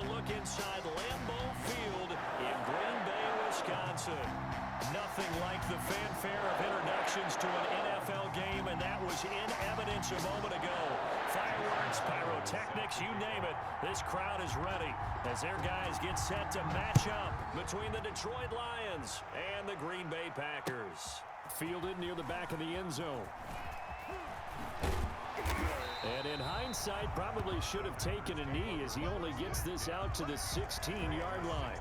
a look inside Lambeau Field in Green Bay, Wisconsin. Nothing like the fanfare of introductions to an NFL game, and that was in evidence a moment ago. Fireworks, pyrotechnics, you name it. This crowd is ready as their guys get set to match up between the Detroit Lions and the Green Bay Packers. Fielded near the back of the end zone. And in hindsight, probably should have taken a knee as he only gets this out to the 16-yard line.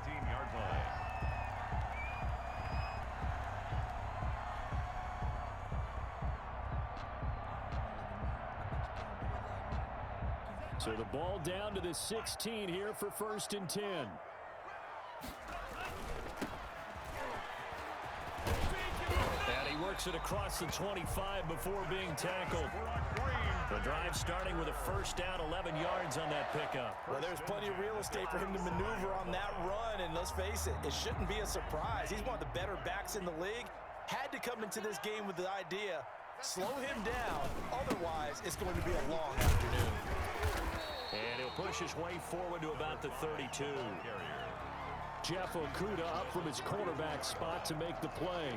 So the ball down to the 16 here for 1st and 10. And he works it across the 25 before being tackled. The drive starting with a first down, 11 yards on that pickup. Well, there's plenty of real estate for him to maneuver on that run, and let's face it, it shouldn't be a surprise. He's one of the better backs in the league. Had to come into this game with the idea, slow him down, otherwise it's going to be a long afternoon. And he'll push his way forward to about the 32. Jeff Okudah up from his cornerback spot to make the play.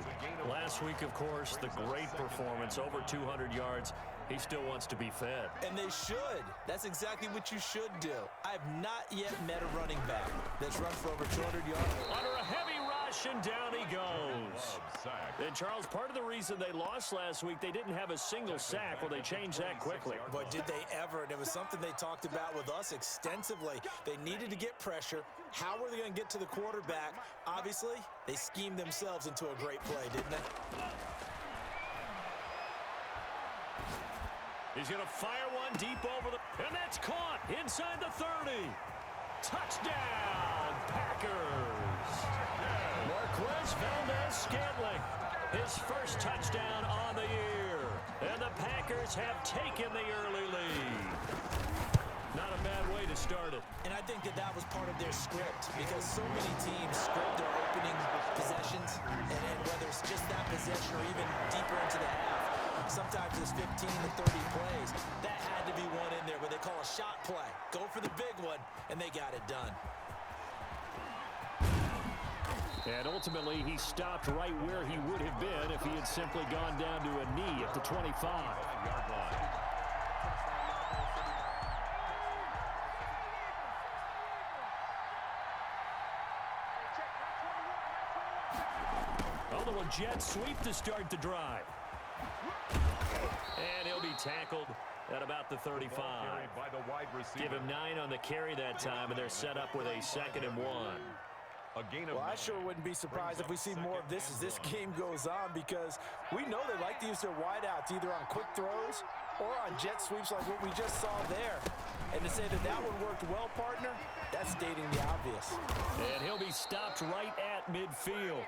Last week, of course, the great performance, over 200 yards. He still wants to be fed. And they should. That's exactly what you should do. I have not yet met a running back that's run for over 200 yards. Under a heavy rush, and down he goes. And, Charles, part of the reason they lost last week, they didn't have a single sack. Well, they changed that quickly. But did they ever? And it was something they talked about with us extensively. They needed to get pressure. How were they going to get to the quarterback? Obviously, they schemed themselves into a great play, didn't they? He's going to fire one deep over the... And that's caught inside the 30. Touchdown, Packers. Marquez Valdez-Scantling, his first touchdown on the year. And the Packers have taken the early lead. Not a bad way to start it. And I think that was part of their script, because so many teams script their opening possessions, and whether it's just that possession or even deeper into the half, sometimes it's 15 to 30 plays. That had to be one in there where they call a shot play. Go for the big one, and they got it done. And ultimately, he stopped right where he would have been if he had simply gone down to a knee at the 25-yard line. Jet sweep to start the drive. And he'll be tackled at about the 35. Give him 9 on the carry that time, and they're set up with a 2nd and 1. Well, I sure wouldn't be surprised if we see more of this as this game goes on, because we know they like to use their wideouts either on quick throws or on jet sweeps like what we just saw there. And to say that one worked well, partner, that's stating the obvious. And he'll be stopped right at midfield.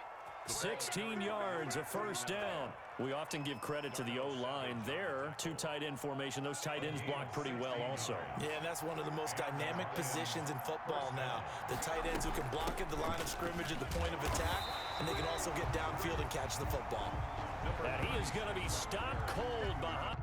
16 yards, a first down. We often give credit to the O-line there. 2 tight end formation. Those tight ends block pretty well also. Yeah, and that's one of the most dynamic positions in football now. The tight ends who can block at the line of scrimmage at the point of attack, and they can also get downfield and catch the football. And he is going to be stopped cold behind.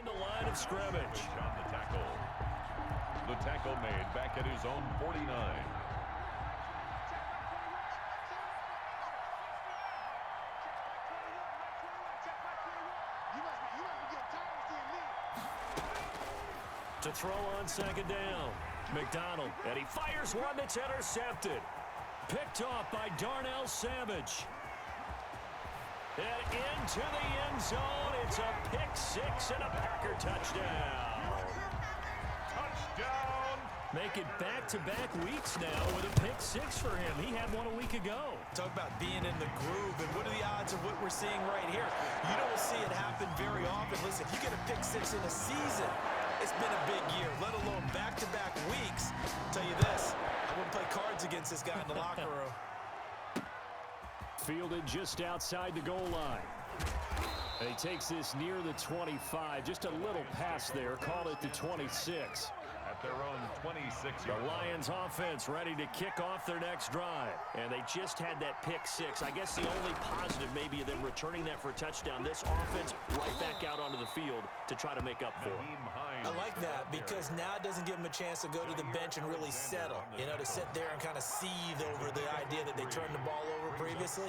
The line of scrimmage. The tackle made back at his own 49. To throw on 2nd down. McDonald, and he fires one that's intercepted. Picked off by Darnell Savage. And into the end zone, it's a pick-6 and a Packer touchdown. Touchdown! Make it back-to-back weeks now with a pick-6 for him. He had one a week ago. Talk about being in the groove, and what are the odds of what we're seeing right here? You don't see it happen very often. Listen, if you get a pick-6 in a season, it's been a big year, let alone back-to-back weeks. I'll tell you this, I wouldn't play nerves against this guy in the locker room. Fielded just outside the goal line. And he takes this near the 25. Just a little pass there. Called it the 26. At their own 26. The Lions offense ready to kick off their next drive. And they just had that pick six. I guess the only positive maybe of them returning that for a touchdown. This offense right back out onto the field to try to make up for it. I like that because now it doesn't give them a chance to go to the bench and really settle. You know, to sit there and kind of seethe over the idea that they turned the ball over previously.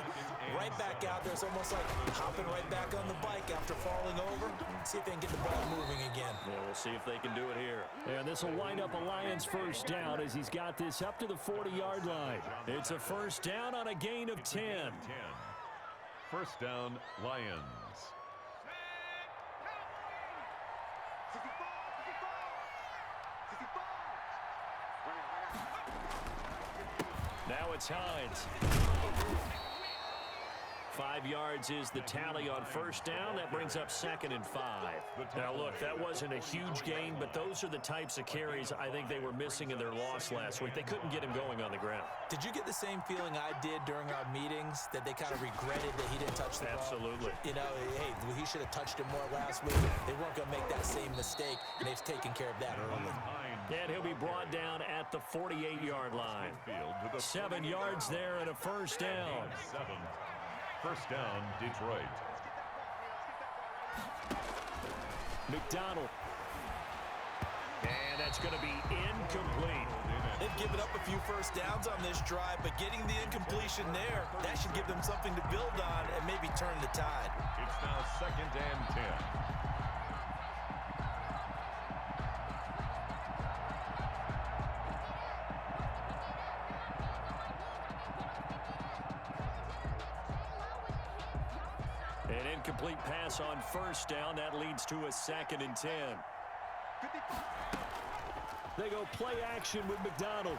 Right back out there. It's almost like hopping right back on the bike after falling over. See if they can get the ball moving again. Yeah, we'll see if they can do it here. And this will wind up a Lions first down as he's got this up to the 40-yard line. It's a first down on a gain of 10. First down, Lions. Now it's Hines. 5 yards is the tally on first down. That brings up 2nd and 5. Now, look, that wasn't a huge gain, but those are the types of carries I think they were missing in their loss last week. They couldn't get him going on the ground. Did you get the same feeling I did during our meetings, that they kind of regretted that he didn't touch the ball? Absolutely. You know, hey, he should have touched him more last week. They weren't going to make that same mistake, and they've taken care of that early. And he'll be brought down at the 48-yard line. 7 yards there and a first down. First down, Detroit. McDonald. And that's going to be incomplete. They've given up a few first downs on this drive, but getting the incompletion there, that should give them something to build on and maybe turn the tide. It's now 2nd and 10. An incomplete pass on first down. That leads to a 2nd and 10. They go play action with McDonald.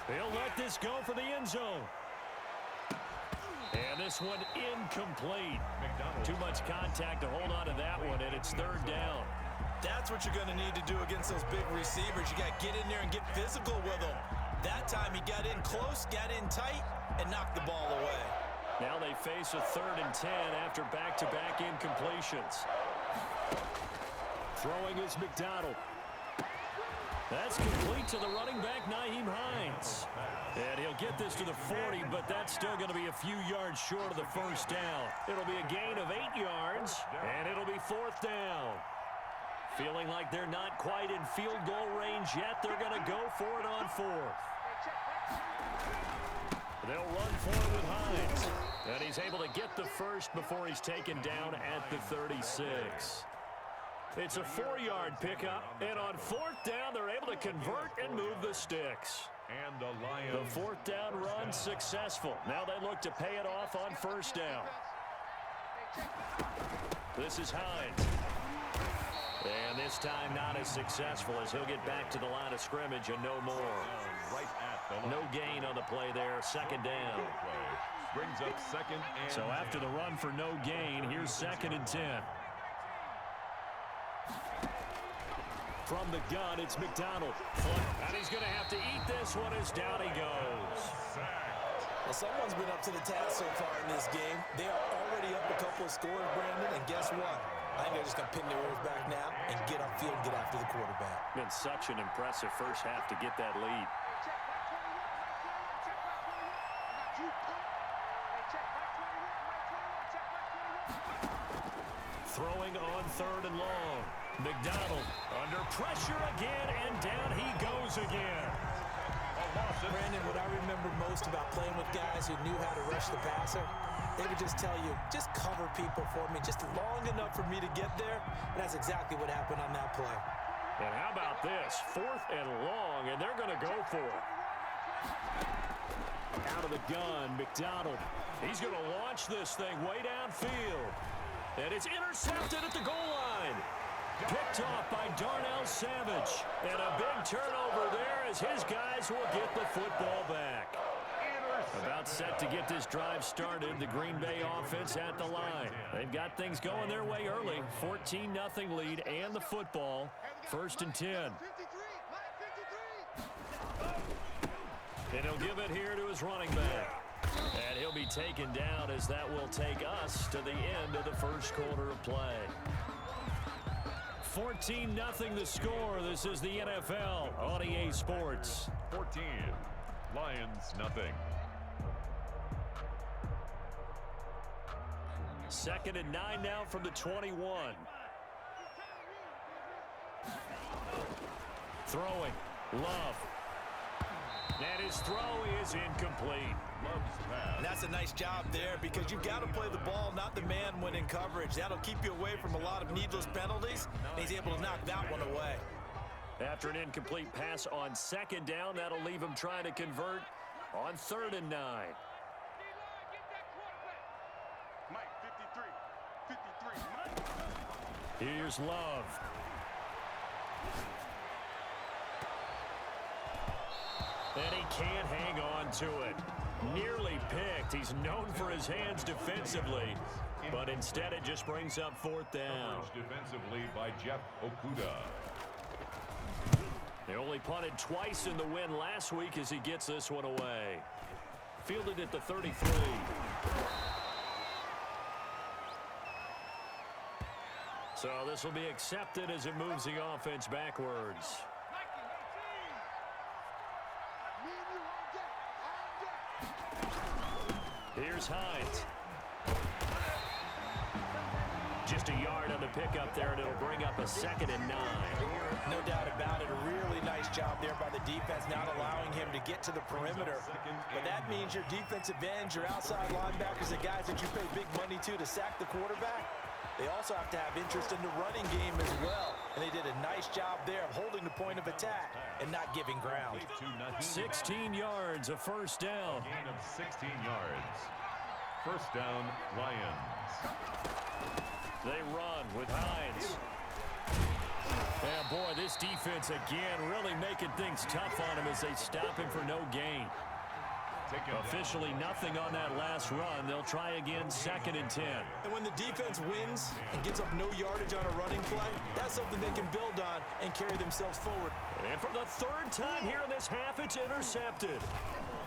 They'll let this go for the end zone. And this one incomplete. Too much contact to hold on to that one, and it's 3rd down. That's what you're going to need to do against those big receivers. You got to get in there and get physical with them. That time he got in close, got in tight, and knocked the ball away. Now they face a 3rd and 10 after back-to-back incompletions. Throwing is McDonald. That's complete to the running back, Nyheim Hines. And he'll get this to the 40, but that's still going to be a few yards short of the first down. It'll be a gain of 8 yards, and it'll be 4th down. Feeling like they're not quite in field goal range yet, they're going to go for it on 4th. They'll run for it with Hines. And he's able to get the first before he's taken down at the 36. It's a 4-yard pickup, and on 4th down, they're able to convert and move the sticks. And the Lions. The 4th down run successful. Now they look to pay it off on first down. This is Hines. And this time not as successful as he'll get back to the line of scrimmage and no more. Right at the No gain on the play there. 2nd down. Brings up 2nd and So after the run for no gain, here's 2nd and 10. From the gun, it's McDonald. And he's going to have to eat this one as down he goes. Well, someone's been up to the task so far in this game. They are already up a couple of scores, Brandon, and guess what? I think they're just going to pin their ears back now and get upfield, get after the quarterback. Been such an impressive first half to get that lead. Throwing on 3rd and long. McDonald under pressure again, and down he goes again. Brandon, what I remember most about playing with guys who knew how to rush the passer, they would just tell you, just cover people for me, just long enough for me to get there, and that's exactly what happened on that play. And how about this? 4th and long, and they're going to go for it. Out of the gun, McDonald. He's going to launch this thing way downfield. And it's intercepted at the goal line. Picked off by Darnell Savage. And a big turnover there as his guys will get the football back. About set to get this drive started, the Green Bay offense at the line. They've got things going their way early. 14-0 lead and the football. 1st and 10. And he'll give it here to his running back. And he'll be taken down as that will take us to the end of the first quarter of play. 14-0 the score. This is the NFL on EA Sports. 14. Lions, nothing. 2nd and 9 now from the 21. Throwing. Love. And his throw is incomplete. Love's pass. And that's a nice job there because you've got to play the ball, not the man when in coverage. That'll keep you away from a lot of needless penalties. And he's able to knock that one away. After an incomplete pass on 2nd down, that'll leave him trying to convert on 3rd and 9. Mike, 53. Here's Love. And he can't hang on to it. Nearly picked. He's known for his hands defensively, but instead it just brings up 4th down. Defensively by Jeff Okuda. They only punted twice in the win last week as he gets this one away. Fielded at the 33. So this will be accepted as it moves the offense backwards. Here's Hines. Just a yard on the pickup there, and it'll bring up a 2nd and 9. No doubt about it. A really nice job there by the defense, not allowing him to get to the perimeter. But that means your defensive ends, your outside linebackers, the guys that you pay big money to sack the quarterback, they also have to have interest in the running game as well. And they did a nice job there of holding the point of attack and not giving ground. 16 yards, a 1st down. Gain of 16 yards. 1st down, Lions. They run with Hines. Yeah, boy, this defense again really making things tough on him as they stop him for no gain. Officially nothing on that last run. They'll try again 2nd and 10. And when the defense wins and gives up no yardage on a running play, that's something they can build on and carry themselves forward. And for the 3rd time here in this half, it's intercepted.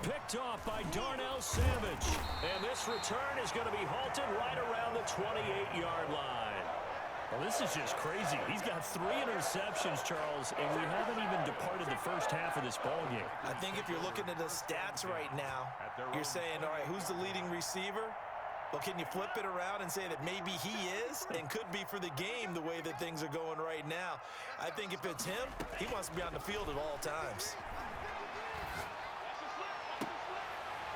Picked off by Darnell Savage. And this return is going to be halted right around the 28-yard line. Well, this is just crazy. He's got 3 interceptions, Charles, and we haven't even departed the first half of this ballgame. I think if you're looking at the stats right now, you're saying, all right, who's the leading receiver? Well, can you flip it around and say that maybe he is and could be for the game the way that things are going right now? I think if it's him, he wants to be on the field at all times.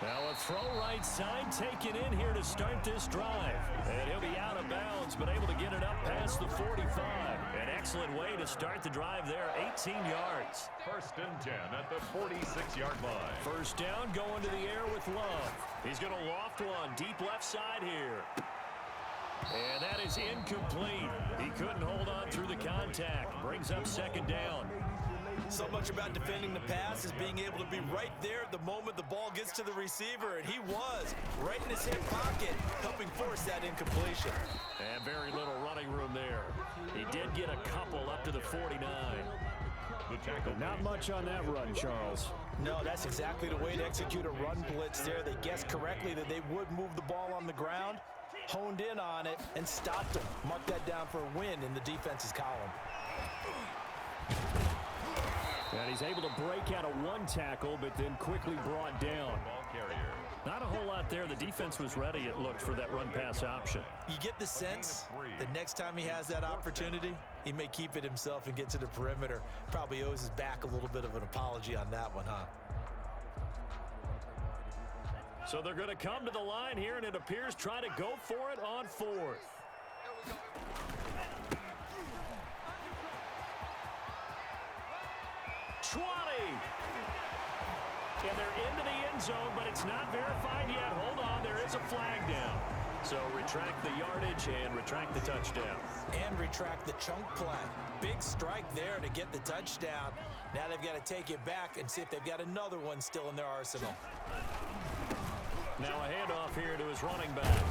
Now a throw right side taken in here to start this drive. And he'll be out of bounds, but able to get it up past the 45. An excellent way to start the drive there, 18 yards. 1st and 10 at the 46-yard line. 1st down going to the air with Love. He's going to loft one deep left side here. And that is incomplete. He couldn't hold on through the contact. Brings up 2nd down. So much about defending the pass is being able to be right there the moment the ball gets to the receiver, and he was right in his hip pocket, helping force that incompletion. And very little running room there. He did get a couple up to the 49. Not much on that run, Charles. No, that's exactly the way to execute a run blitz there. They guessed correctly that they would move the ball on the ground, honed in on it, and stopped him. Mark that down for a win in the defense's column. And he's able to break out of one tackle, but then quickly brought down. Ball carrier. Not a whole lot there. The defense was ready, it looked, for that run-pass option. You get the sense that next time he has that opportunity, he may keep it himself and get to the perimeter. Probably owes his back a little bit of an apology on that one, huh? So they're going to come to the line here, and it appears try to go for it on 4th. And they're into the end zone, but it's not verified yet. Hold on, there is a flag down. So retract the yardage and retract the touchdown. And retract the chunk play. Big strike there to get the touchdown. Now they've got to take it back and see if they've got another one still in their arsenal. Now a handoff here to his running back.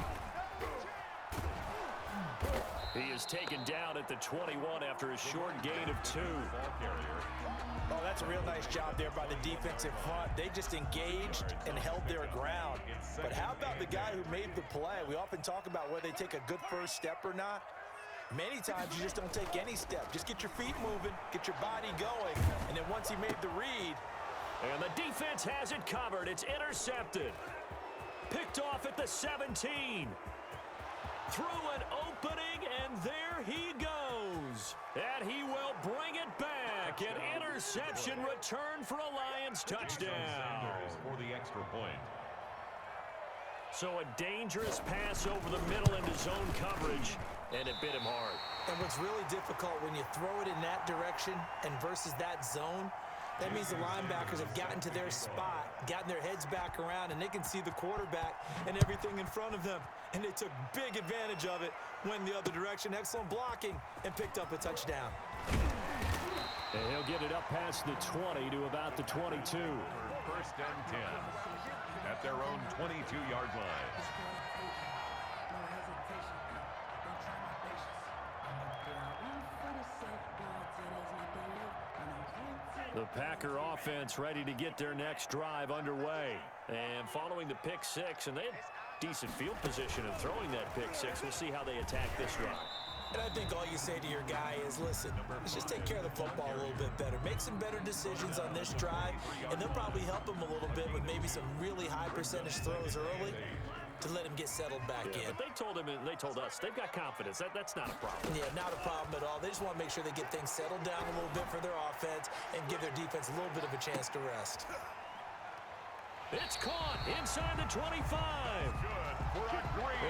He is taken down at the 21 after a short gain of 2. Oh, that's a real nice job there by the defensive front. They just engaged and held their ground. But how about the guy who made the play? We often talk about whether they take a good first step or not. Many times you just don't take any step. Just get your feet moving, get your body going, and then once he made the read. And the defense has it covered. It's intercepted. Picked off at the 17. Through an opening, and there he goes. And he will bring it back. An interception return for a Lions touchdown. For the extra point. So a dangerous pass over the middle into zone coverage, and it bit him hard. And what's really difficult when you throw it in that direction and versus that zone, that means the linebackers have gotten to their spot, gotten their heads back around, and they can see the quarterback and everything in front of them. And they took big advantage of it, went the other direction, excellent blocking, and picked up a touchdown. And he'll get it up past the 20 to about the 22. First and 10 at their own 22-yard line. The Packer offense ready to get their next drive underway. And following the pick six, and they had decent field position in throwing that pick six. We'll see how they attack this drive. And I think all you say to your guy is, listen, let's just take care of the football a little bit better. Make some better decisions on this drive, and they'll probably help him a little bit with maybe some really high percentage throws early to let him get settled back in. But they told him, and they told us, they've got confidence. That's not a problem. Yeah, not a problem at all. They just want to make sure they get things settled down a little bit for their offense and give their defense a little bit of a chance to rest. It's caught inside the 25.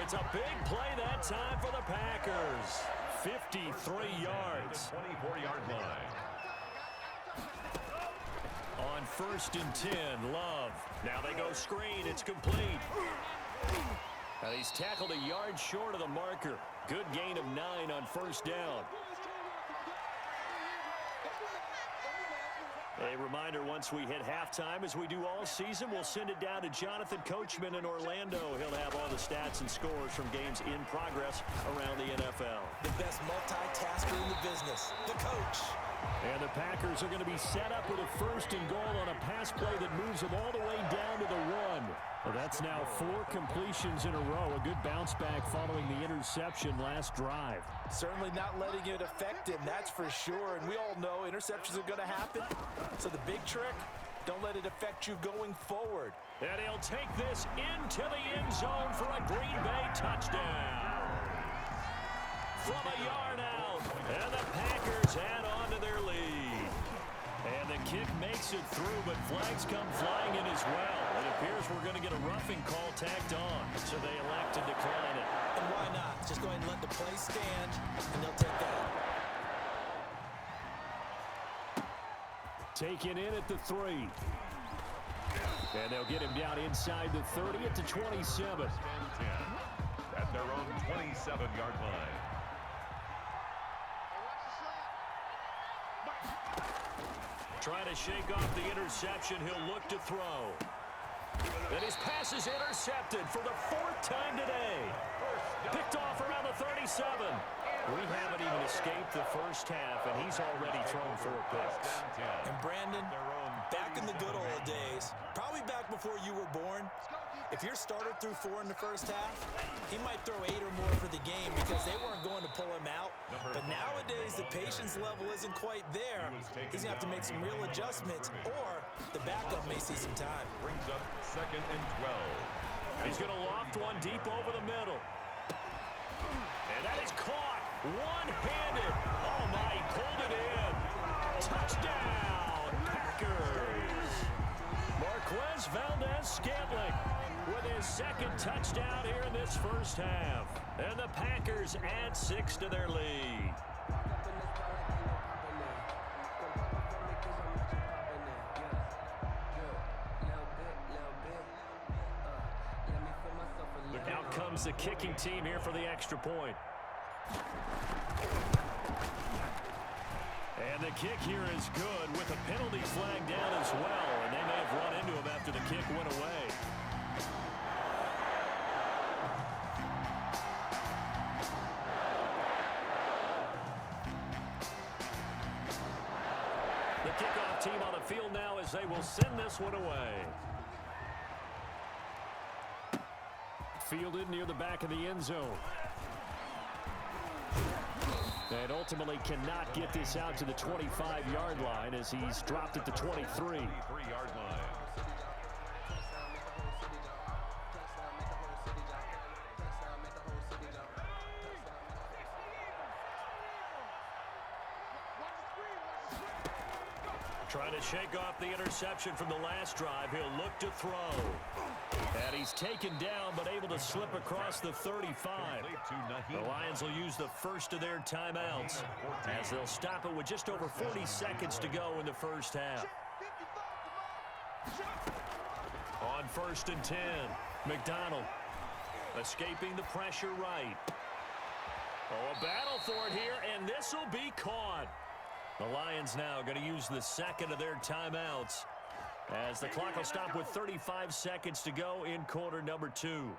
It's a big play that time for the Packers. 53 yards. 24-yard line. On first and 10, Love. Now they go screen. It's complete. And he's tackled a yard short of the marker. Good gain of 9 on first down. A reminder, once we hit halftime, as we do all season, we'll send it down to Jonathan Coachman in Orlando. He'll have all the stats and scores from games in progress around the NFL. The best multitasker in the business, the coach. And the Packers are going to be set up with a first and goal on a pass play that moves them all the way down to the 1. Well, that's now 4 completions in a row. A good bounce back following the interception last drive. Certainly not letting it affect him, that's for sure. And we all know interceptions are going to happen. So the big trick, don't let it affect you going forward. And he'll take this into the end zone for a Green Bay touchdown. From a yard out, and the Packers add on to their lead. And the kick makes it through, but flags come flying in as well. It appears we're going to get a roughing call tacked on, so they elect to decline it. And why not? Just go ahead and let the play stand, and they'll take that. Taken in at the 3. And they'll get him down inside the 30 at the 27. 10 at their own 27-yard line. Trying to shake off the interception. He'll look to throw. And his pass is intercepted for the 4th time today. Picked off around the 37. We haven't even escaped the first half, and he's already thrown 4 picks. And Brandon, back in the good old days, probably back before you were born, if your starter threw 4 in the first half, he might throw 8 or more for the game because they weren't going to pull him out. But nowadays, the patience level isn't quite there. He's going to have to make some real adjustments, or the backup may see some time. Brings up 2nd and 12. He's going to loft one deep over the middle. And that is caught one-handed. Oh, my, he pulled it in. Touchdown, Packers. Marquez Valdez-Scantling with his 2nd touchdown here in this first half. And the Packers add 6 to their lead. Out comes the kicking team here for the extra point. And the kick here is good with a penalty flag down as well. And they may have run into him after the kick went away. The kickoff team on the field now as they will send this one away. Fielded near the back of the end zone. And ultimately cannot get this out to the 25-yard line as he's dropped at the 23. 23-yard line. Trying to shake off the interception from the last drive. He'll look to throw. And he's taken down, but able to slip across the 35. The Lions will use the first of their timeouts as they'll stop it with just over 40 seconds to go in the first half. On 1st and 10, McDonald escaping the pressure right. Oh, a battle for it here, and this will be caught. The Lions now going to use the second of their timeouts as the clock will stop with 35 seconds to go in quarter number 2.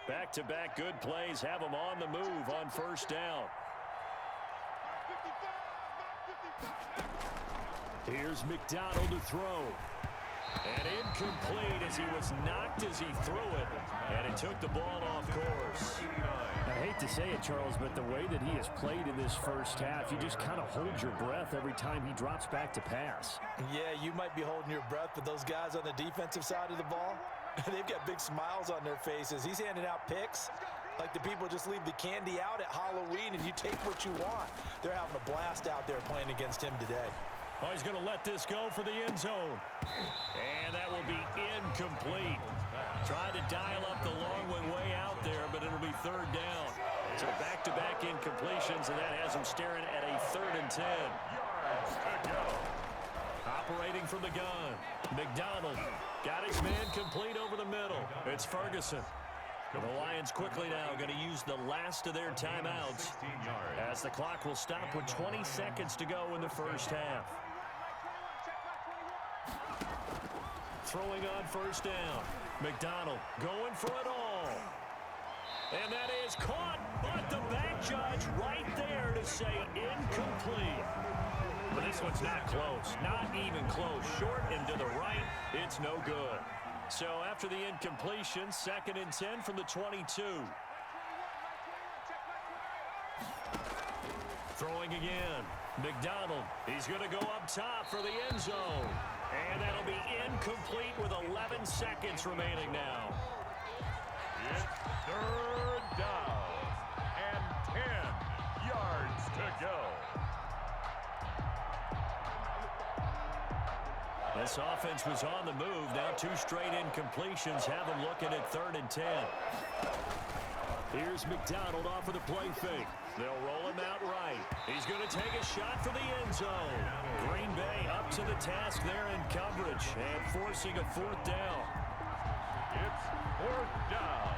Back-to-back good plays have them on the move on 1st down. Here's McDonald to throw. And incomplete as he was knocked as he threw it. And it took the ball off course. I hate to say it, Charles, but the way that he has played in this first half, you just kind of hold your breath every time he drops back to pass. Yeah, you might be holding your breath, but those guys on the defensive side of the ball, they've got big smiles on their faces. He's handing out picks like the people just leave the candy out at Halloween and you take what you want. They're having a blast out there playing against him today. Oh, he's going to let this go for the end zone. And that will be incomplete. Tried to dial up the long one way out there, but it'll be 3rd down. So back-to-back incompletions, and that has him staring at a 3rd and 10. Operating from the gun. McDonald got his man complete over the middle. It's Ferguson. The Lions quickly now going to use the last of their timeouts as the clock will stop with 20 seconds to go in the first half. Throwing on 1st down. McDonald going for it all. And that is caught, but the back judge right there to say incomplete. But this one's not close, not even close. Short and to the right, it's no good. So after the incompletion, 2nd and 10 from the 22. Throwing again. McDonald, he's going to go up top for the end zone. And that'll be incomplete with 11 seconds remaining now. It's 3rd down and 10 yards to go. This offense was on the move. Now 2 straight incompletions have them looking at 3rd and 10. Here's McDonald off of the play fake. They'll roll him out right. He's going to take a shot for the end zone. Green Bay up to the task there in coverage and forcing a 4th down. It's 4th down.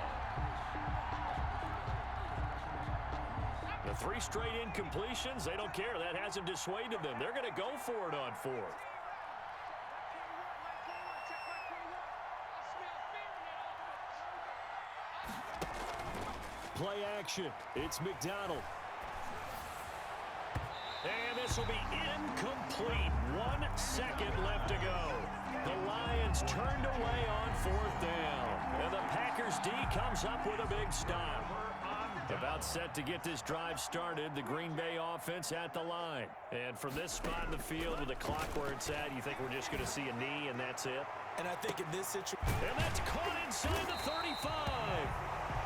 The 3 straight incompletions, they don't care. That hasn't dissuaded them. They're going to go for it on 4th. Play action. It's McDonald. And this will be incomplete. 1 second left to go. The Lions turned away on 4th down. And the Packers D comes up with a big stop. About set to get this drive started, the Green Bay offense at the line. And from this spot in the field with the clock where it's at, you think we're just going to see a knee and that's it? And I think in this situation... And that's caught inside the 35.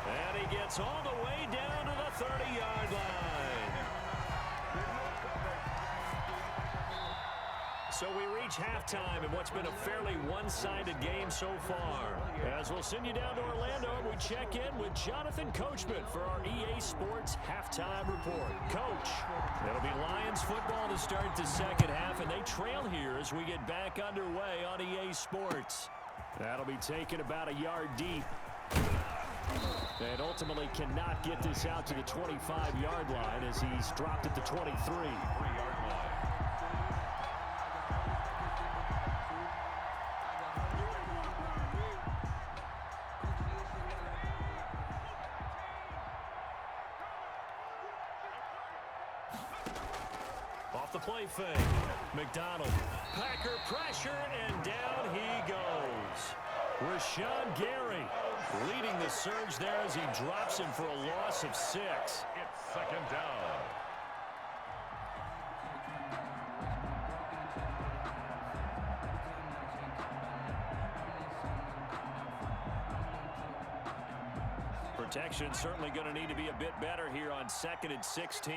And he gets all the way down to the 30-yard line. So we reach halftime in what's been a fairly one-sided game so far. As we'll send you down to Orlando, we check in with Jonathan Coachman for our EA Sports Halftime Report. Coach, it'll be Lions football to start the second half, and they trail here as we get back underway on EA Sports. That'll be taken about a yard deep. And ultimately cannot get this out to the 25-yard line as he's dropped at the 23. 3-yard line. off the play fake. McDonald. Packer pressure, and down he goes. Rashawn Gary leading the surge there as he drops him for a loss of 6. It's second down. Protection certainly going to need to be a bit better here on 2nd and 16.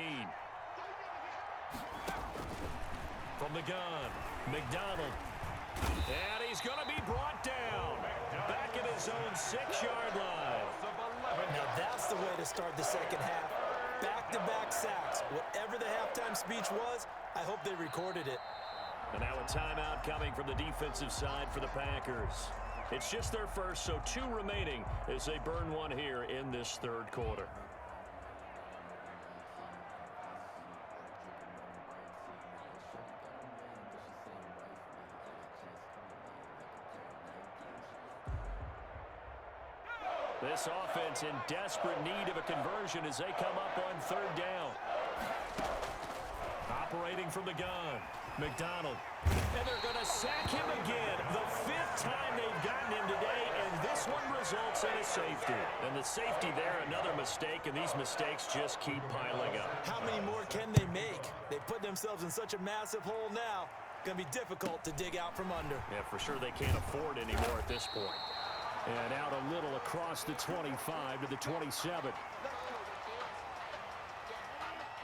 From the gun, McDonald. And he's going to be brought down. Back at his own 6-yard line. Now that's the way to start the second half. Back-to-back sacks. Whatever the halftime speech was, I hope they recorded it. And now a timeout coming from the defensive side for the Packers. It's just their first, so 2 remaining as they burn one here in this third quarter. This offense in desperate need of a conversion as they come up on 3rd down. Operating from the gun, McDonald. And they're going to sack him again. The 5th time they've gotten him today, and this one results in a safety. And the safety there, another mistake, and these mistakes just keep piling up. How many more can they make? They put themselves in such a massive hole now. Going to be difficult to dig out from under. Yeah, for sure they can't afford any more at this point. And out a little across the 25 to the 27.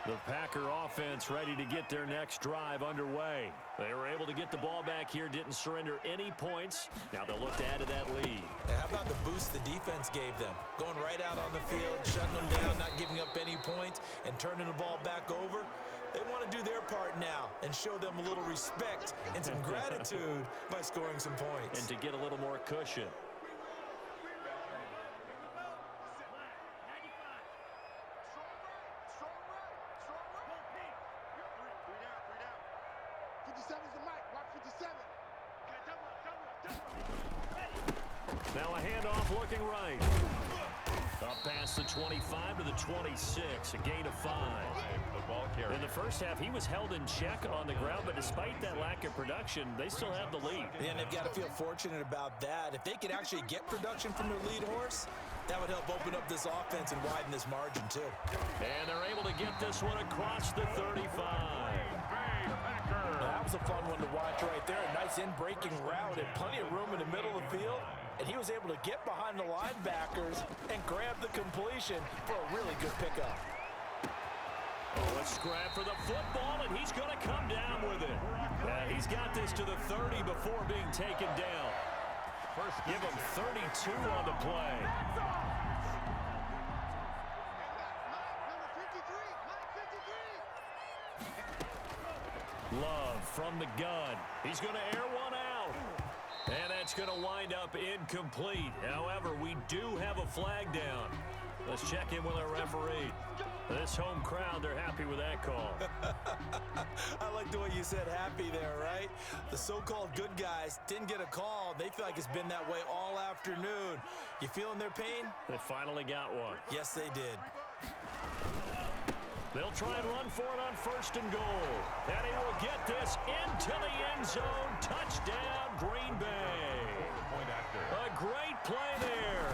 The Packer offense ready to get their next drive underway. They were able to get the ball back here, didn't surrender any points. Now they'll look to add to that lead. And how about the boost the defense gave them? Going right out on the field, shutting them down, not giving up any points, and turning the ball back over. They want to do their part now and show them a little respect and some gratitude by scoring some points. And to get a little more cushion. Now a handoff looking right. Up past the 25 to the 26, a gain of 5. The ball carrier. In the first half, he was held in check on the ground, but despite that lack of production, they still have the lead. And they've got to feel fortunate about that. If they could actually get production from their lead horse, that would help open up this offense and widen this margin too. And they're able to get this one across the 35. That was a fun one to watch right there. A nice in-breaking route and plenty of room in the middle of the field. And he was able to get behind the linebackers and grab the completion for a really good pickup. Oh, a scrap for the football, and he's going to come down with it. He's got this to the 30 before being taken down. First, give him 32 on the play. Love from the gun. He's going to air one out. And that's going to wind up incomplete. However, we do have a flag down. Let's check in with our referee. This home crowd, they're happy with that call. I like the way you said happy there, right? The so-called good guys didn't get a call. They feel like it's been that way all afternoon. You feeling their pain? They finally got one. Yes, they did. They'll try and run for it on 1st and goal. And he will get this into the end zone. Touchdown, Green Bay. Point after. A great play there.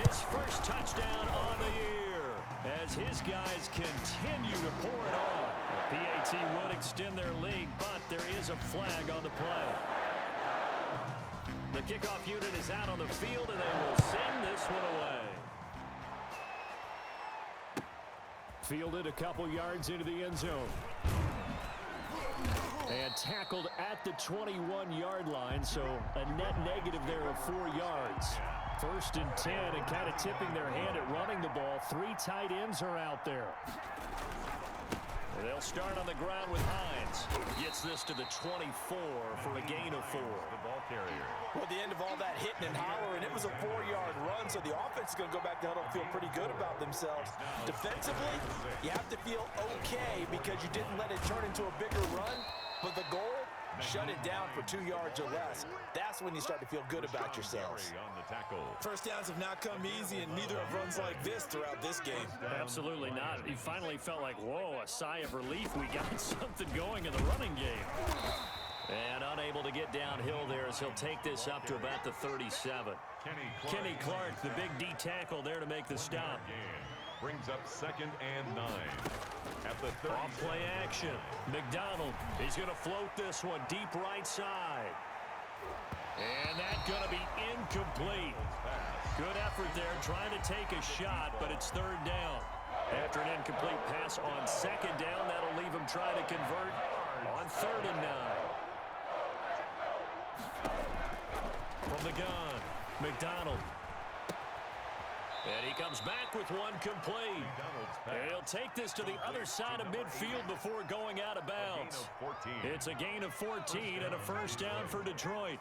His first touchdown on the year as his guys continue to pour it on. The PAT would extend their lead, but there is a flag on the play. The kickoff unit is out on the field, and they will send this one away. Fielded a couple yards into the end zone. And tackled at the 21-yard line, so a net negative there of 4 yards. 1st and 10, and kind of tipping their hand at running the ball. 3 tight ends are out there. And they'll start on the ground with Hines. Gets this to the 24 for a gain of 4. The ball carrier. Well, at the end of all that hitting and hollering, it was a 4-yard run, so the offense is going to go back to huddle and feel pretty good about themselves. Defensively, you have to feel okay because you didn't let it turn into a bigger run, but the goal, shut it down for 2 yards or less. That's when you start to feel good about yourselves. On the tackle. First downs have not come easy, and neither have runs like this throughout this game. Absolutely not. He finally felt like, whoa, a sigh of relief. We got something going in the running game. And unable to get downhill there as he'll take this up to about the 37. Kenny Clark, the big D tackle there to make the stop. Brings up 2nd and 9. At the 30. Off play action. McDonald, he's going to float this one deep right side. And that's going to be incomplete. Good effort there trying to take a shot, but it's 3rd down. After an incomplete pass on 2nd down, that'll leave him trying to convert on 3rd and 9. From the gun, McDonald. And he comes back with one complete. And he'll take this to the other side of midfield before going out of bounds. It's a gain of 14 and a 1st down for Detroit.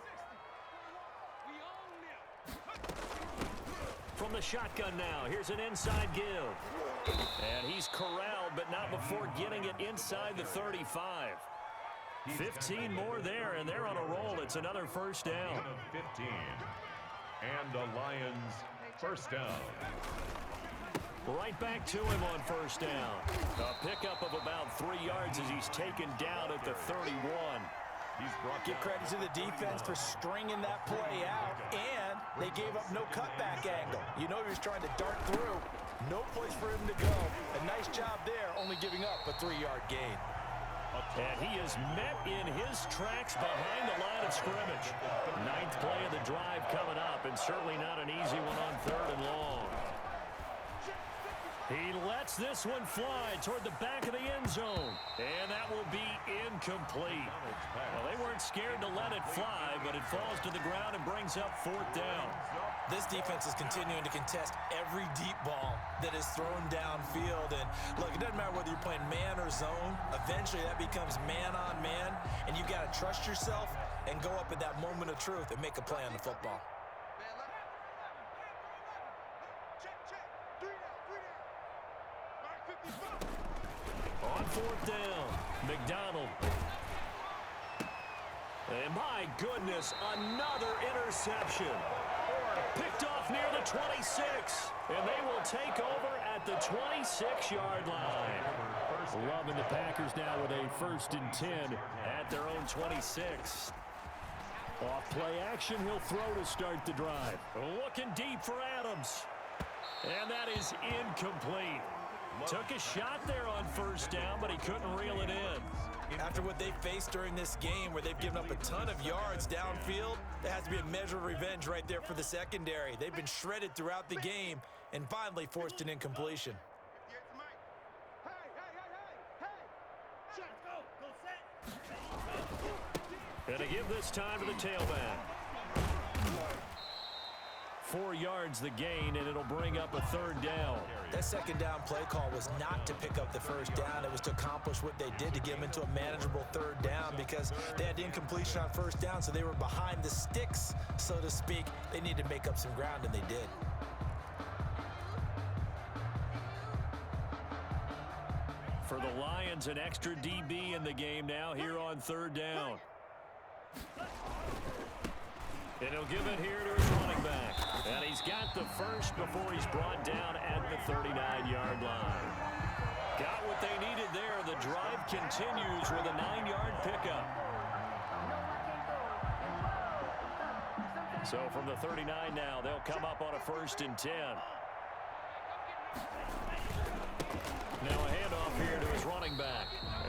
From the shotgun now, here's an inside give. And he's corralled, but not before getting it inside the 35. 15 more there, and they're on a roll. It's another 1st down. 15. And the Lions 1st down. Right back to him on 1st down. A pickup of about 3 yards as he's taken down at the 31. Give credit to the defense for stringing that play out, and they gave up no cutback angle. You know he was trying to dart through. No place for him to go. A nice job there, only giving up a 3-yard gain. And he is met in his tracks behind the line of scrimmage. 9th play of the drive coming up, and certainly not an easy one on 3rd and long. He lets this one fly toward the back of the end zone, and that will be incomplete. Well, they weren't scared to let it fly, but it falls to the ground and brings up 4th down. This defense is continuing to contest every deep ball that is thrown downfield. And look, it doesn't matter whether you're playing man or zone. Eventually, that becomes man on man, and you got to trust yourself and go up at that moment of truth and make a play on the football. On 4th down, McDonald. And my goodness, another interception. Picked off near the 26. And they will take over at the 26-yard line. Loving the Packers now with a 1st and 10 at their own 26. Off play action, he'll throw to start the drive. Looking deep for Adams. And that is incomplete. Took a shot there on 1st down, but he couldn't reel it in. After what they faced during this game where they've given up a ton of yards downfield, there has to be a measure of revenge right there for the secondary. They've been shredded throughout the game and finally forced an incompletion. And to give this time to the tailback. 4 yards the gain, and it'll bring up a 3rd down. That 2nd down play call was not to pick up the 1st down. It was to accomplish what they did to get them into a manageable 3rd down because they had incompletion on 1st down, so they were behind the sticks, so to speak. They needed to make up some ground, and they did. For the Lions, an extra DB in the game now here on 3rd down. And he'll give it here to his running back. And he's got the 1st before he's brought down at the 39-yard line. Got what they needed there. The drive continues with a 9-yard pickup. So from the 39 now, they'll come up on a 1st and 10. Now a handoff here to his running back.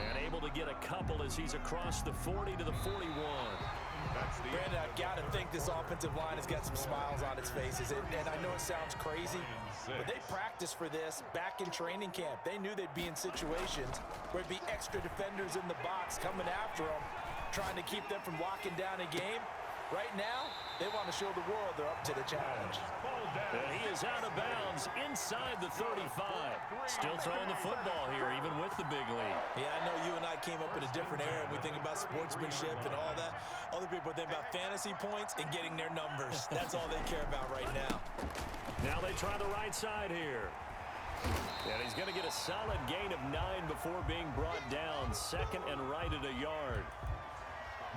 And able to get a couple as he's across the 40 to the 41. Brandon, I've got to think this offensive line has got some smiles on its faces. And I know it sounds crazy, but they practiced for this back in training camp. They knew they'd be in situations where it'd be extra defenders in the box coming after them, trying to keep them from locking down a game. Right now, they want to show the world they're up to the challenge. And he is out of bounds inside the 35. Still throwing the football here, even with the big lead. Yeah, I know you and I came up in a different era, and we think about sportsmanship and all that. Other people think about fantasy points and getting their numbers. That's all they care about right now. Now they try the right side here. And he's going to get a solid gain of 9 before being brought down. 2nd and right at a yard.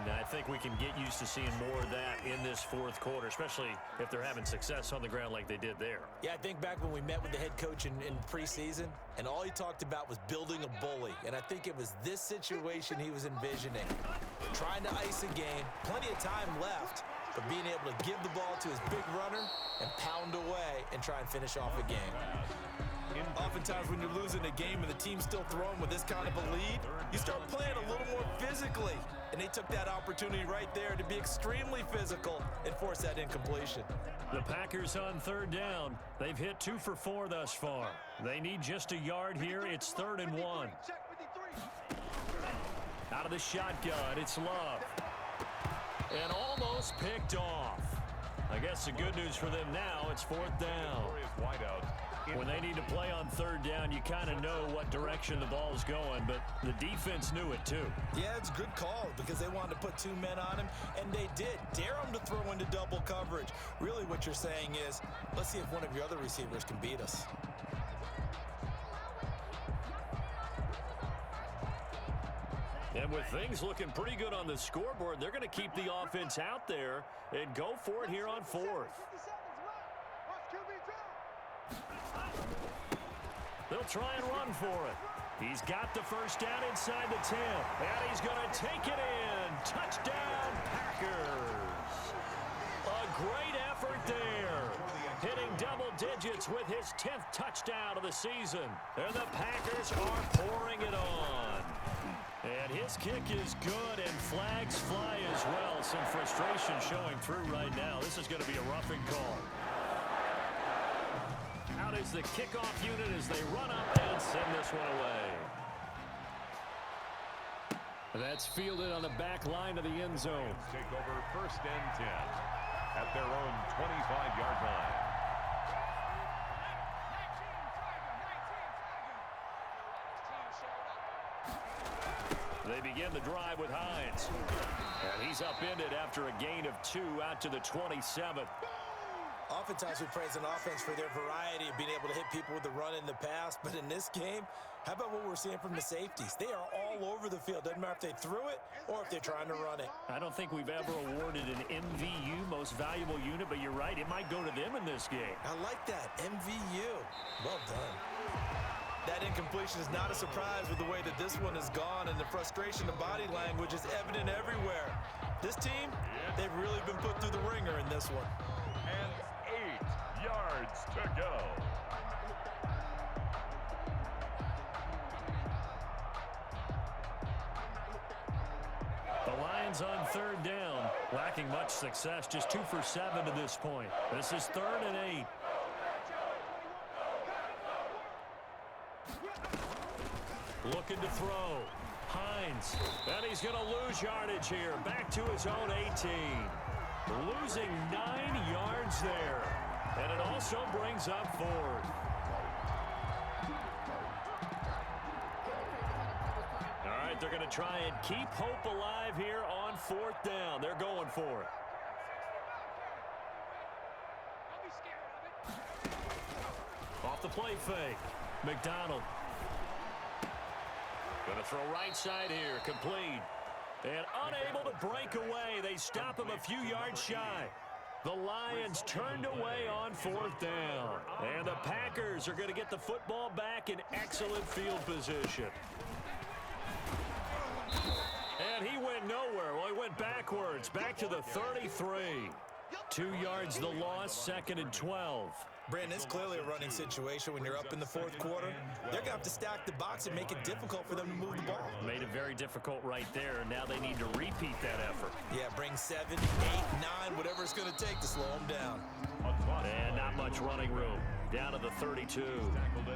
And I think we can get used to seeing more of that in this fourth quarter, especially if they're having success on the ground like they did there. Yeah, I think back when we met with the head coach in preseason, and all he talked about was building a bully. And I think it was this situation he was envisioning. Trying to ice a game, plenty of time left, but being able to give the ball to his big runner and pound away and try and finish off a game. Oftentimes when you're losing a game and the team's still throwing with this kind of a lead, you start playing a little more physically. And they took that opportunity right there to be extremely physical and force that incompletion. The Packers on third down. They've hit 2 for 4 thus far. They need just a yard here. It's 3rd and 1. Out of the shotgun, it's Love. And almost picked off. I guess the good news for them now, it's 4th down. When they need to play on third down, you kind of know what direction the ball's going, but the defense knew it too. Yeah, it's a good call because they wanted to put 2 men on him, and they did. Dare him to throw into double coverage. Really what you're saying is, let's see if one of your other receivers can beat us. And with things looking pretty good on the scoreboard, they're going to keep the offense out there and go for it here on 4th. They'll try and run for it. He's got the first down inside the 10. And he's going to take it in. Touchdown, Packers. A great effort there. Hitting double digits with his 10th touchdown of the season. And the Packers are pouring it on. And his kick is good, and flags fly as well. Some frustration showing through right now. This is going to be a roughing call. Out is the kickoff unit as they run up and send this one away. That's fielded on the back line of the end zone. Take over 1st and 10 at their own 25-yard line. They begin the drive with Hines. And he's upended after a gain of 2 out to the 27. Oftentimes we praise an offense for their variety of being able to hit people with the run in the pass, but in this game, how about what we're seeing from the safeties? They are all over the field. Doesn't matter if they threw it or if they're trying to run it. I don't think we've ever awarded an MVU, most valuable unit, but you're right, it might go to them in this game. I like that, MVU. Well done. That incompletion is not a surprise with the way that this one has gone, and the frustration of body language is evident everywhere. This team, they've really been put through the ringer in this one. And 8 yards to go. The Lions on third down, lacking much success, just 2 for 7 to this point. This is 3rd and 8. Looking to throw. Hines. And he's going to lose yardage here. Back to his own 18. Losing 9 yards there. And it also brings up 4th. All right, they're going to try and keep hope alive here on 4th down. They're going for it. Off the play fake. McDonald. Going to throw right side here. Complete. And unable to break away. They stop him a few yards shy. The Lions turned away on 4th down. And the Packers are going to get the football back in excellent field position. And he went nowhere. Well, he went backwards. Back to the 33. 2 yards the loss, 2nd and 12. Brandon, it's clearly a running situation when you're up in the 4th quarter. They're going to have to stack the box and make it difficult for them to move the ball. Made it very difficult right there. Now they need to repeat that effort. Yeah, bring 7, 8, 9, whatever it's going to take to slow them down. And not much running room. Down to the 32.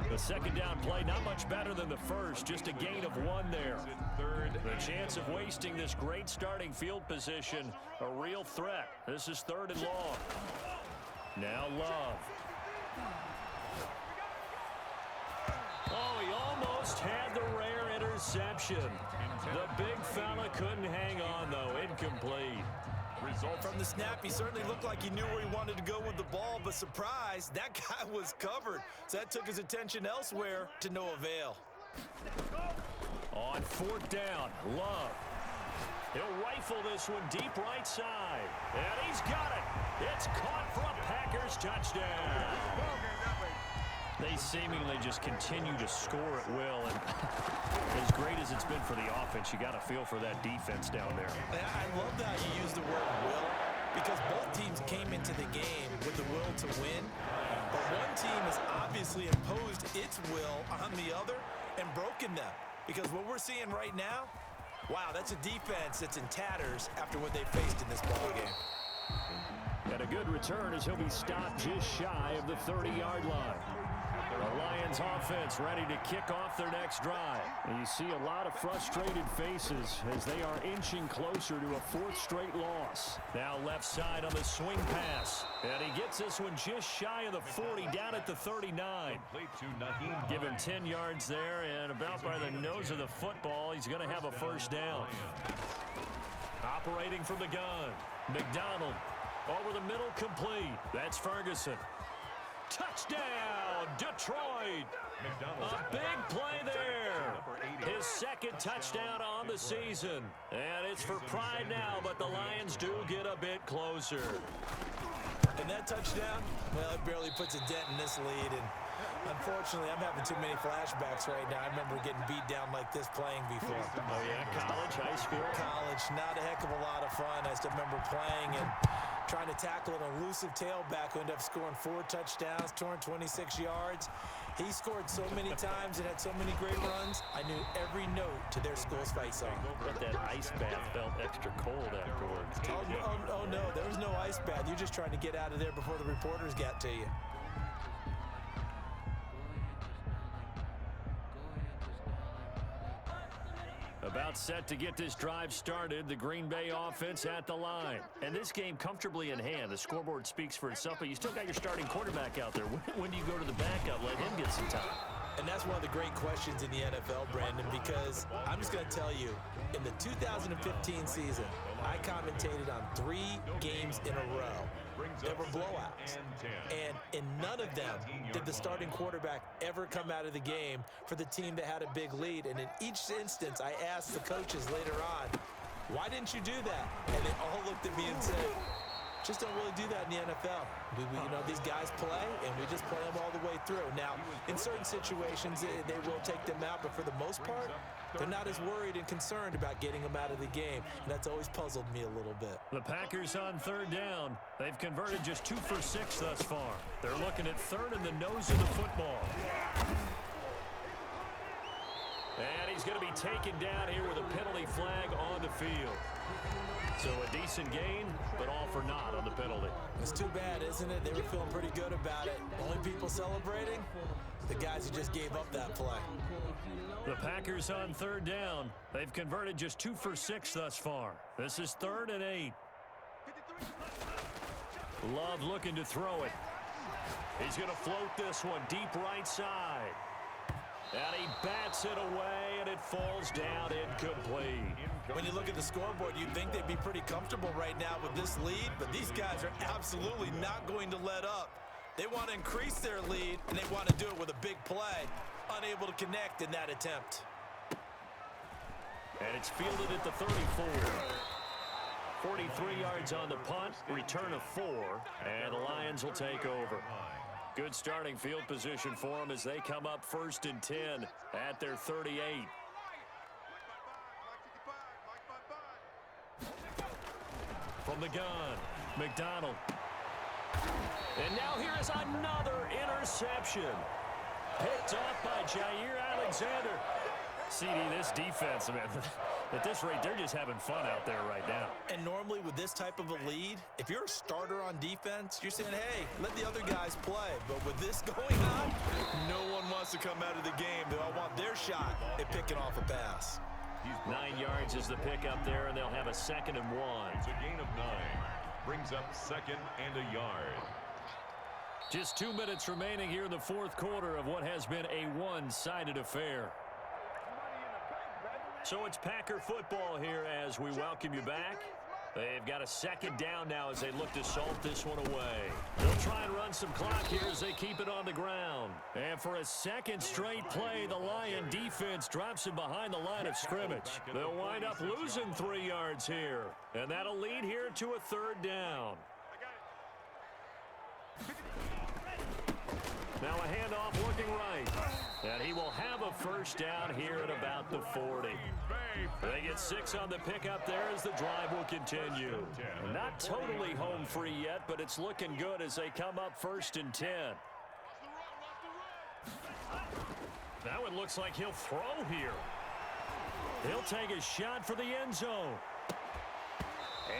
The second down play, not much better than the first. Just a gain of 1 there. The chance of wasting this great starting field position, a real threat. This is 3rd and long. Now Love. Oh, he almost had the rare interception. The big fella couldn't hang on, though. Incomplete. From the snap, he certainly looked like he knew where he wanted to go with the ball, but surprise, that guy was covered. So that took his attention elsewhere to no avail. On 4th down, Love. He'll rifle this one deep right side. And he's got it. It's caught for a Packers touchdown. They seemingly just continue to score at will. And as great as it's been for the offense, you got to feel for that defense down there. I love that you use the word will, because both teams came into the game with the will to win. But one team has obviously imposed its will on the other and broken them. Because what we're seeing right now, wow, that's a defense that's in tatters after what they faced in this ballgame. And a good return as he'll be stopped just shy of the 30-yard line. The Lions offense ready to kick off their next drive. And you see a lot of frustrated faces as they are inching closer to a fourth straight loss. Now left side on the swing pass. And he gets this one just shy of the 40, down at the 39. Give him 10 yards there, and about by the nose of the football, he's going to have a first down. Operating from the gun, McDonald over the middle, complete. That's Ferguson. Touchdown, Detroit. A big play there. His second touchdown on the season. And it's for pride now, but the Lions do get a bit closer. And that touchdown, well, it barely puts a dent in this lead. And unfortunately, I'm having too many flashbacks right now. I remember getting beat down like this playing before. Oh, yeah, college, high school? College, not a heck of a lot of fun. I still remember playing and trying to tackle an elusive tailback who ended up scoring 4 touchdowns, 226 yards. He scored so many times and had so many great runs, I knew every note to their school's fight song. But that ice bath felt extra cold afterwards. Oh, no, there was no ice bath. You're just trying to get out of there before the reporters got to you. About set to get this drive started, the Green Bay offense at the line. And this game comfortably in hand. The scoreboard speaks for itself, but you still got your starting quarterback out there. When do you go to the backup? Let him get some time. And that's one of the great questions in the NFL, Brandon, because I'm just going to tell you, in the 2015 season, I commentated on 3 games in a row that were blowouts. And in none of them did the starting quarterback ever come out of the game for the team that had a big lead. And in each instance, I asked the coaches later on, why didn't you do that? And they all looked at me and said, just don't really do that in the NFL. You know, these guys play, and we just play them all the way through. Now, in certain situations, they will take them out, but for the most part, they're not as worried and concerned about getting them out of the game, and that's always puzzled me a little bit. The Packers on third down. They've converted just 2 for 6 thus far. They're looking at third in the nose of the football. And he's going to be taken down here with a penalty flag on the field. So a decent gain, but all for naught on the penalty. It's too bad, isn't it? They were feeling pretty good about it. Only people celebrating, the guys who just gave up that play. The Packers on third down. They've converted just 2 for 6 thus far. This is 3rd and 8. Love looking to throw it. He's going to float this one deep right side. And he bats it away, and it falls down incomplete. When you look at the scoreboard, you'd think they'd be pretty comfortable right now with this lead, but these guys are absolutely not going to let up. They want to increase their lead, and they want to do it with a big play. Unable to connect in that attempt. And it's fielded at the 34. 43 yards on the punt, return of 4, and the Lions will take over. Good starting field position for them as they come up 1st and 10 at their 38. From the gun, McDonald. And now here is another interception. Picked off by Jair Alexander. CD, this defense, man, at this rate, they're just having fun out there right now. And normally with this type of a lead, if you're a starter on defense, you're saying, hey, let the other guys play. But with this going on, no one wants to come out of the game. They all want their shot at picking off a pass. 9 yards is the pick up there, and they'll have a 2nd and 1. It's a gain of 9. Brings up 2nd and a yard. Just 2 minutes remaining here in the 4th quarter of what has been a one-sided affair. So it's Packer football here as we welcome you back. They've got a second down now as they look to salt this one away. They'll try and run some clock here as they keep it on the ground. And for a second straight play, the Lion defense drops him behind the line of scrimmage. They'll wind up losing 3 yards here. And that'll lead here to a third down. Now a handoff looking right. And he will have a first down here at about the 40. They get 6 on the pickup there as the drive will continue. Not totally home free yet, but it's looking good as they come up 1st and 10. Now it looks like he'll throw here. He'll take a shot for the end zone.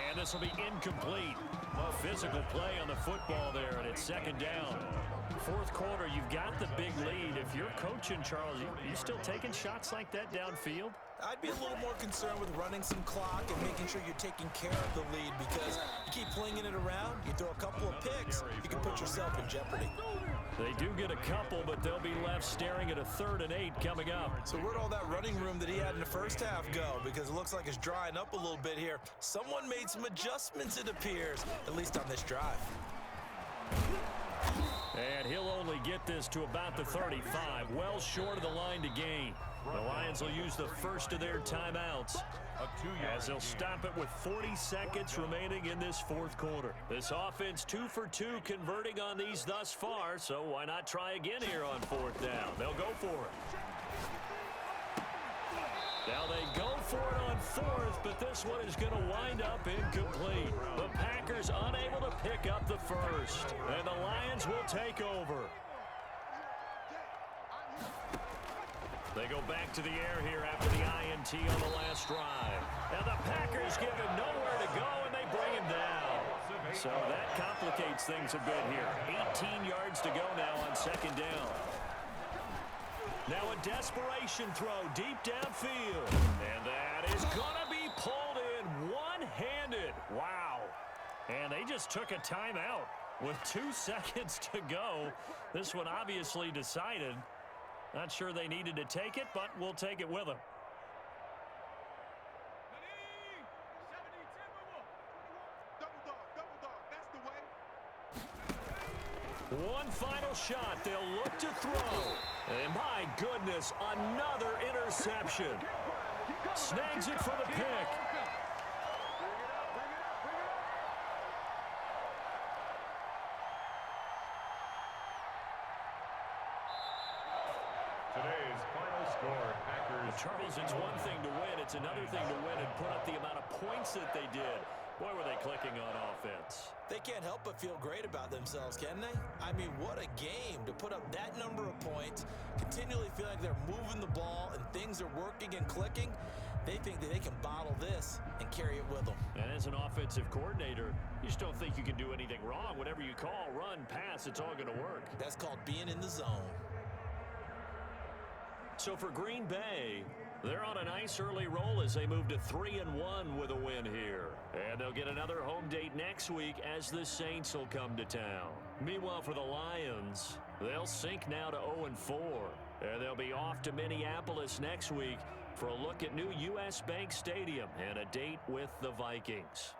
And this will be incomplete. A physical play on the football there, and it's 2nd down. 4th quarter, you've got the big lead. If you're coaching, Charles, you still taking shots like that downfield? I'd be a little more concerned with running some clock and making sure you're taking care of the lead, because you keep flinging it around, you throw a couple of picks, you can put yourself in jeopardy. They do get a couple, but they'll be left staring at a 3rd and 8 coming up. So where'd all that running room that he had in the first half go? Because it looks like it's drying up a little bit here. Someone made some adjustments, it appears, at least on this drive. And he'll only get this to about the 35, well short of the line to gain. The Lions will use the first of their timeouts as they'll stop it with 40 seconds remaining in this 4th quarter. This offense 2 for 2 converting on these thus far, so why not try again here on 4th down? They'll go for it. Now they go for it on 4th, but this one is going to wind up incomplete. The Packers unable to pick up the first, and the Lions will take over. They go back to the air here after the INT on the last drive. And the Packers give him nowhere to go, and they bring him down. So that complicates things a bit here. 18 yards to go now on 2nd down. Now a desperation throw deep downfield. And that is going to be pulled in one-handed. Wow. And they just took a timeout with 2 seconds to go. This one obviously decided. Not sure they needed to take it, but we'll take it with them. One final shot. They'll look to throw. And my goodness, another interception. Snags it for the pick. Today's final score, Packers. Charles, it's one thing to win. It's another thing to win and put up the amount of points that they did. Boy, were they clicking on offense. They can't help but feel great about themselves, can they? I mean, what a game to put up that number of points, continually feel like they're moving the ball and things are working and clicking. They think that they can bottle this and carry it with them. And as an offensive coordinator, you just don't think you can do anything wrong. Whatever you call, run, pass, it's all going to work. That's called being in the zone. So for Green Bay, they're on a nice early roll as they move to 3-1 with a win here. And they'll get another home date next week as the Saints will come to town. Meanwhile, for the Lions, they'll sink now to 0-4. And they'll be off to Minneapolis next week for a look at new U.S. Bank Stadium and a date with the Vikings.